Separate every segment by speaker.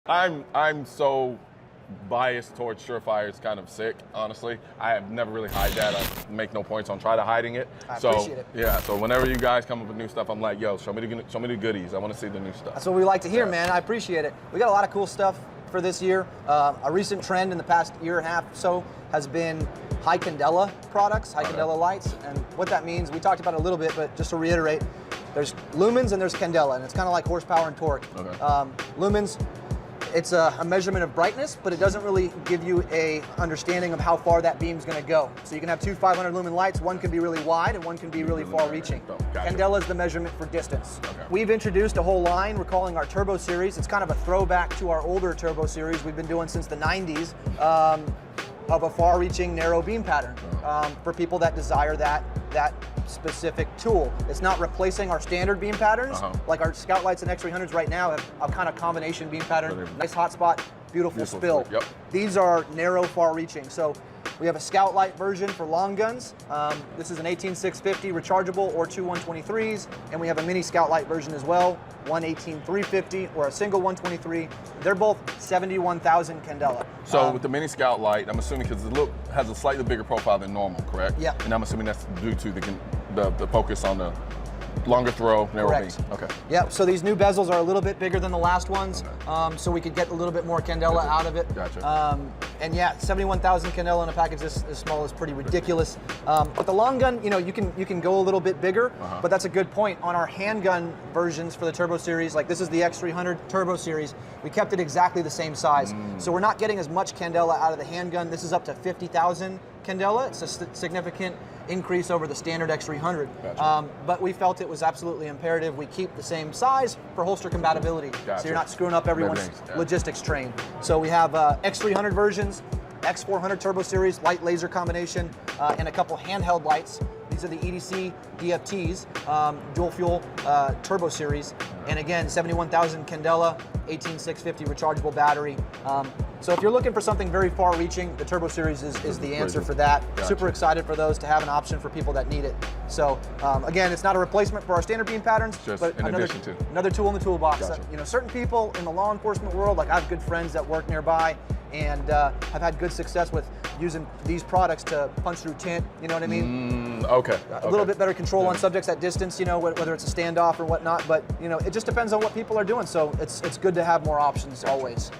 Speaker 1: I'm so biased towards Surefire. It's kind of sick, honestly. I have never really hide that. I make no points on try to hiding it.
Speaker 2: I appreciate it.
Speaker 1: Yeah, so whenever you guys come up with new stuff, I'm like, yo, show me the goodies. I want to see the new stuff.
Speaker 2: That's what we like to hear, man. I appreciate it. We got a lot of cool stuff for this year. A recent trend in the past year and a half or so has been high Candela products, high Candela lights. And what that means, we talked about it a little bit, but just to reiterate, there's lumens and there's Candela, and it's kind of like horsepower and torque.
Speaker 1: Okay.
Speaker 2: Lumens, it's a measurement of brightness, but it doesn't really give you a understanding of how far that beam's gonna go. So you can have two 500 lumen lights, one can be really wide and one can be really far reaching.
Speaker 1: Gotcha.
Speaker 2: Candela is the measurement for distance.
Speaker 1: Okay.
Speaker 2: We've introduced a whole line we're calling our Turbo Series. It's kind of a throwback to our older Turbo Series we've been doing since the 90s of a far-reaching narrow beam pattern for people that desire that specific tool. It's not replacing our standard beam patterns. Like our Scout Lights and X300s right now have a kind of combination beam pattern. Nice hot spot, beautiful spill.
Speaker 1: Yep.
Speaker 2: These are narrow, far-reaching. So we have a Scout Light version for long guns. This is an 18650 rechargeable or two 123s, and we have a mini Scout Light version as well, one 18350 or a single 123. They're both 71,000 Candela.
Speaker 1: So with the mini Scout Light, I'm assuming because the look has a slightly bigger profile than normal, correct?
Speaker 2: Yeah.
Speaker 1: And I'm assuming that's due to the focus on the longer throw, narrow
Speaker 2: Correct.
Speaker 1: beam. Okay.
Speaker 2: Yep, so these new bezels are a little bit bigger than the last ones, so we could get a little bit more Candela out of it.
Speaker 1: Gotcha.
Speaker 2: And yeah, 71,000 Candela in a package this small is pretty ridiculous. But the long gun, you know, you can go a little bit bigger, but that's a good point. On our handgun versions for the Turbo Series, like this is the X300 Turbo Series, we kept it exactly the same size. So we're not getting as much Candela out of the handgun. This is up to 50,000 Candela. It's a significant increase over the standard X300.
Speaker 1: Gotcha.
Speaker 2: But we felt it was absolutely imperative we keep the same size for holster compatibility.
Speaker 1: Gotcha.
Speaker 2: So you're not screwing up everyone's logistics train. So we have X300 versions, X400 Turbo Series, light laser combination, and a couple handheld lights. These are the EDC DFTs, dual fuel Turbo Series. And again, 71,000 Candela, 18650 rechargeable battery. So if you're looking for something very far reaching, the Turbo Series is the answer for that.
Speaker 1: Gotcha.
Speaker 2: Super excited for those to have an option for people that need it. So again, it's not a replacement for our standard beam patterns,
Speaker 1: Just
Speaker 2: but
Speaker 1: in
Speaker 2: another tool in the toolbox.
Speaker 1: Gotcha.
Speaker 2: You know, certain people in the law enforcement world, like I have good friends that work nearby and have had good success with using these products to punch through tint, you know what I mean?
Speaker 1: Okay.
Speaker 2: A little bit better control on subjects at distance, you know, whether it's a standoff or whatnot, but you know, it just depends on what people are doing, so it's good to have more options always.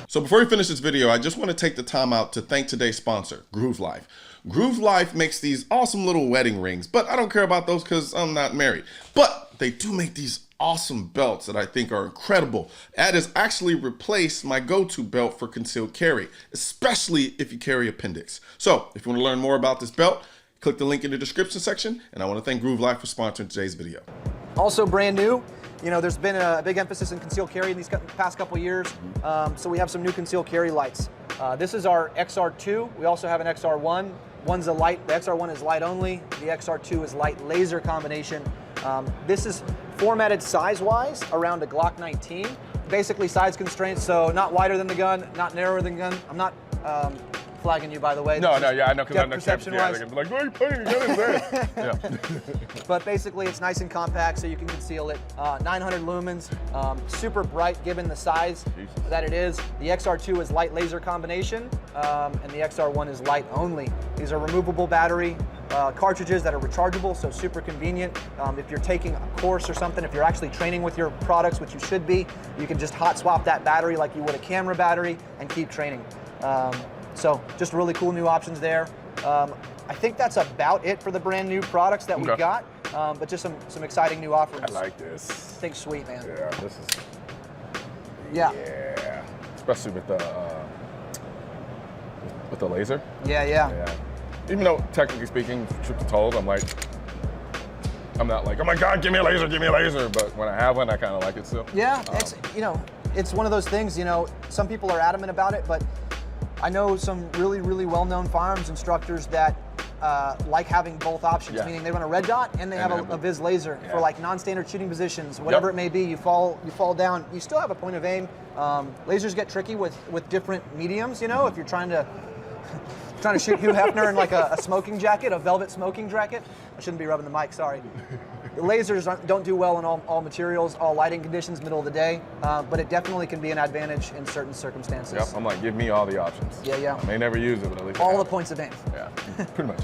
Speaker 3: So before we finish this video, I just want to take the time out to thank today's sponsor, GrooveLife. GrooveLife makes these awesome little wedding rings, but I don't care about those because I'm not married. But they do make these awesome belts that I think are incredible. That has actually replaced my go-to belt for concealed carry, especially if you carry appendix. So if you want to learn more about this belt, click the link in the description section, and I want to thank GrooveLife for sponsoring today's video.
Speaker 2: Also brand new, you know, there's been a big emphasis in concealed carry in these past couple years, so we have some new concealed carry lights. This is our XR2. We also have an XR1. One's a light, the XR1 is light only, the XR2 is light laser combination. This is formatted size-wise around a Glock 19. Basically size constraints, so not wider than the gun, not narrower than the gun. I'm not flagging you, by the way.
Speaker 1: No, yeah, I know, because I know
Speaker 2: perception-wise.
Speaker 1: they're like, why are you pointing the gun in there? Yeah.
Speaker 2: But basically, it's nice and compact, so you can conceal it. 900 lumens, super bright given the size that it is. The XR2 is light laser combination, and the XR1 is light only. These are removable battery cartridges that are rechargeable, so super convenient. If you're taking a course or something, if you're actually training with your products, which you should be, you can just hot swap that battery like you would a camera battery and keep training. So just really cool new options there. I think that's about it for the brand new products that we got, but just some exciting new offerings.
Speaker 1: I like this.
Speaker 2: I think sweet, man.
Speaker 1: Yeah, this is.
Speaker 2: Yeah.
Speaker 1: Especially with the laser.
Speaker 2: Yeah.
Speaker 1: Even though technically speaking, truth be told, I'm not like, oh my God, give me a laser. But when I have one, I kind of like it still.
Speaker 2: Yeah, it's, you know, it's one of those things, you know, some people are adamant about it, but I know some really, really well-known firearms instructors that like having both options, meaning they run a red dot and they have a vis laser for like non-standard shooting positions, whatever it may be. You fall down, you still have a point of aim. Lasers get tricky with different mediums, you know, if you're trying to shoot Hugh Hefner in like a smoking jacket, a velvet smoking jacket. I shouldn't be rubbing the mic, sorry. lasers don't do well in all materials, all lighting conditions, middle of the day, but it definitely can be an advantage in certain circumstances.
Speaker 1: Yep, I'm like, give me all the options.
Speaker 2: Yeah.
Speaker 1: I may never use it, but at least I
Speaker 2: All
Speaker 1: have
Speaker 2: the
Speaker 1: it.
Speaker 2: points of aim.
Speaker 1: Yeah, pretty much.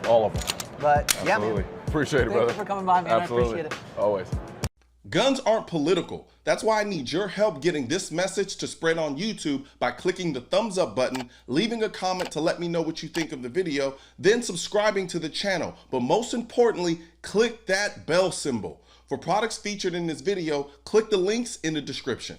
Speaker 1: All of them.
Speaker 2: But yeah,
Speaker 1: Absolutely.
Speaker 2: man.
Speaker 1: Appreciate it,
Speaker 2: Thank
Speaker 1: brother.
Speaker 2: you for coming by, man.
Speaker 1: Absolutely.
Speaker 2: I appreciate it.
Speaker 1: Always.
Speaker 3: Guns aren't political. That's why I need your help getting this message to spread on YouTube by clicking the thumbs up button, leaving a comment to let me know what you think of the video, then subscribing to the channel. But most importantly, click that bell symbol. For products featured in this video, click the links in the description.